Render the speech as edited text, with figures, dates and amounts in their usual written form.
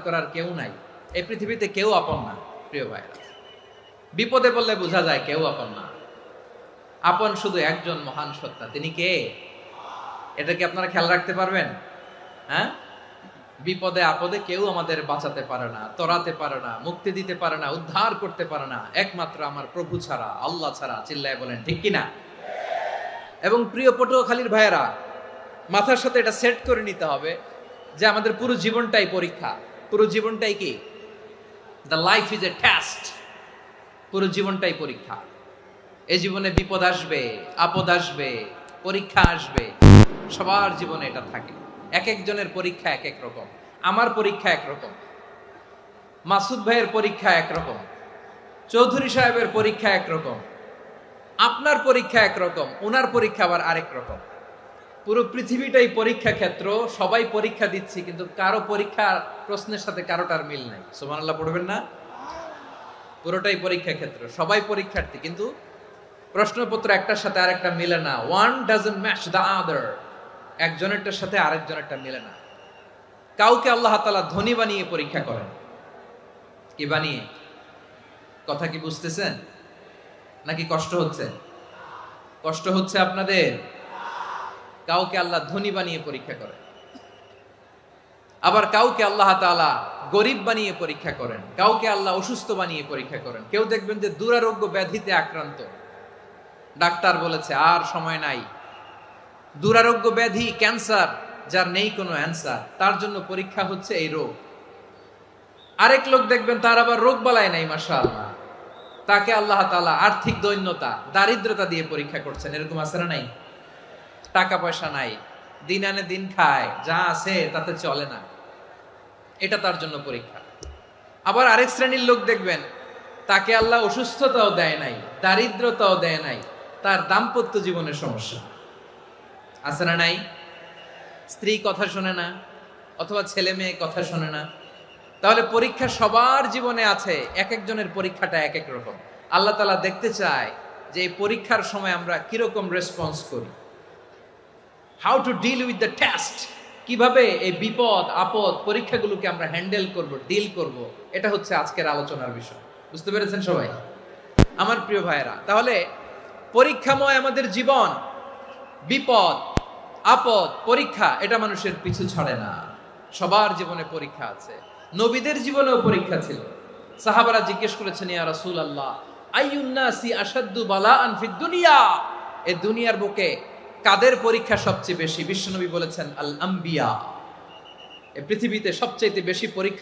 করার কেউ নাই, এই পৃথিবীতে কেউ আপন না। প্রিয় ভাইরা, বিপদে বললে বোঝা যায় কেউ আপন না। আপন শুধু একজন মহান সত্তা, তিনি কে? এটা কি আপনারা খেয়াল রাখতে পারবেন? হ্যাঁ, বিপদে আপদে কেউ আমাদের বাঁচাতে পারে না, তরাতে পারে না, মুক্তি দিতে পারে না, উদ্ধার করতে পারে না, একমাত্র আমার প্রভু ছাড়া, আল্লাহ ছাড়া। চিল্লায় বলেন ঠিক কিনা? এবং প্রিয় পটুয়াখালীর ভাইয়েরা, মাথার সাথে এটা সেট করে নিতে হবে যে আমাদের পুরো জীবনটাই পরীক্ষা। পুরো জীবনটাই কি? The life is a test. পুরো জীবনটাই পরীক্ষা। এই জীবনে বিপদ আসবে, আপদ আসবে, পরীক্ষা আসবে, সবার জীবনে এটা থাকে। এক একজনের পরীক্ষা এক এক রকম। আমার পরীক্ষা একরকম, মাসুদ ভাইয়ের পরীক্ষা একরকম, চৌধুরী সাহেবের পরীক্ষা একরকম, আপনার পরীক্ষা একরকম, ওনার পরীক্ষা আবার আরেক রকম। পুরো পৃথিবীটাই পরীক্ষা ক্ষেত্র, সবাই পরীক্ষা দিচ্ছি, কিন্তু কারো পরীক্ষা প্রশ্নের সাথে কারোটার মিল নাই। সুবহানাল্লাহ পড়বেন না? পুরোটাই পরীক্ষা ক্ষেত্র, সবাই পরীক্ষার্থী, কিন্তু প্রশ্নপত্র একটার সাথে আরেকটা মিলে না। One doesn't match the other. একজনেরটার সাথে আরেকজনেরটা মিলে না। কাউকে আল্লাহ তাআলা ধনী বানিয়ে পরীক্ষা করেন। কি বানিয়ে? কথা কি বুঝতেছেন নাকি কষ্ট হচ্ছে? কষ্ট হচ্ছে আপনাদের? কাউকে আল্লাহ ধনী বানিয়ে পরীক্ষা করেন, আবার কাউকে আল্লাহ তাআলা গরিব বানিয়ে পরীক্ষা করেন, কাউকে আল্লাহ অসুস্থ বানিয়ে পরীক্ষা করেন। কেউ দেখবেন যে দুরারোগ্য ব্যাধিতে আক্রান্ত, ডাক্তার বলেছে আর সময় নাই, দুরারোগ্য ব্যাধি, ক্যান্সার, যার নেই কোনো অ্যান্সার, তার জন্য পরীক্ষা হচ্ছে এই রোগ। আরেক লোক দেখবেন তার আবার রোগ বালাই নাই, মাশাআল্লাহ, তাকে আল্লাহ তাআলা আর্থিক দৈন্যতা, দারিদ্রতা দিয়ে পরীক্ষা করছেন। এরকম আছে না নাই? টাকা পয়সা নাই, দিন আনে দিন খায়, যা আছে তাতে চলে না, এটা তার জন্য পরীক্ষা। আবার আরেক শ্রেণীর লোক দেখবেন তাকে আল্লাহ অসুস্থতাও দেয় নাই, দারিদ্রতাও দেয় নাই, তার দাম্পত্য জীবনের সমস্যা। আছে না নাই? স্ত্রী কথা শোনে না, অথবা ছেলে মেয়ে কথা শোনে না। তাহলে পরীক্ষা সবার জীবনে আছে, এক একজনের পরীক্ষাটা এক এক রকম। আল্লাহ তাআলা দেখতে চায় যে এই পরীক্ষার সময় আমরা কিরকম রেসপন্স করি। How to deal with the test. কিভাবে এই বিপদ আপদ পরীক্ষাগুলোকে আমরা হ্যান্ডেল করব, ডিল করব, এটা হচ্ছে আজকের আলোচনার বিষয়। বুঝতে পেরেছেন সবাই? আমার প্রিয় ভাইয়েরা, তাহলে পরীক্ষাময় আমাদের জীবন। বিপদ আপদ পরীক্ষা, এটা মানুষের পিছু ছাড়ে না। সবার জীবনে পরীক্ষা আছে। নবীদের জীবনেও পরীক্ষা ছিল। সাহাবারা জিজ্ঞেস করেছেন, ইয়া রাসূলুল্লাহ, আইয়ুন নাসি আশাদ্দু বালাআন ফিদ দুনিয়া। এই দুনিয়ার বুকে কাদের পরীক্ষা সবচেয়ে বেশি? বিশ্বনবী বলেছেন, আল আম্বিয়া। এই পৃথিবীতে সবচেয়ে বেশি পরীক্ষা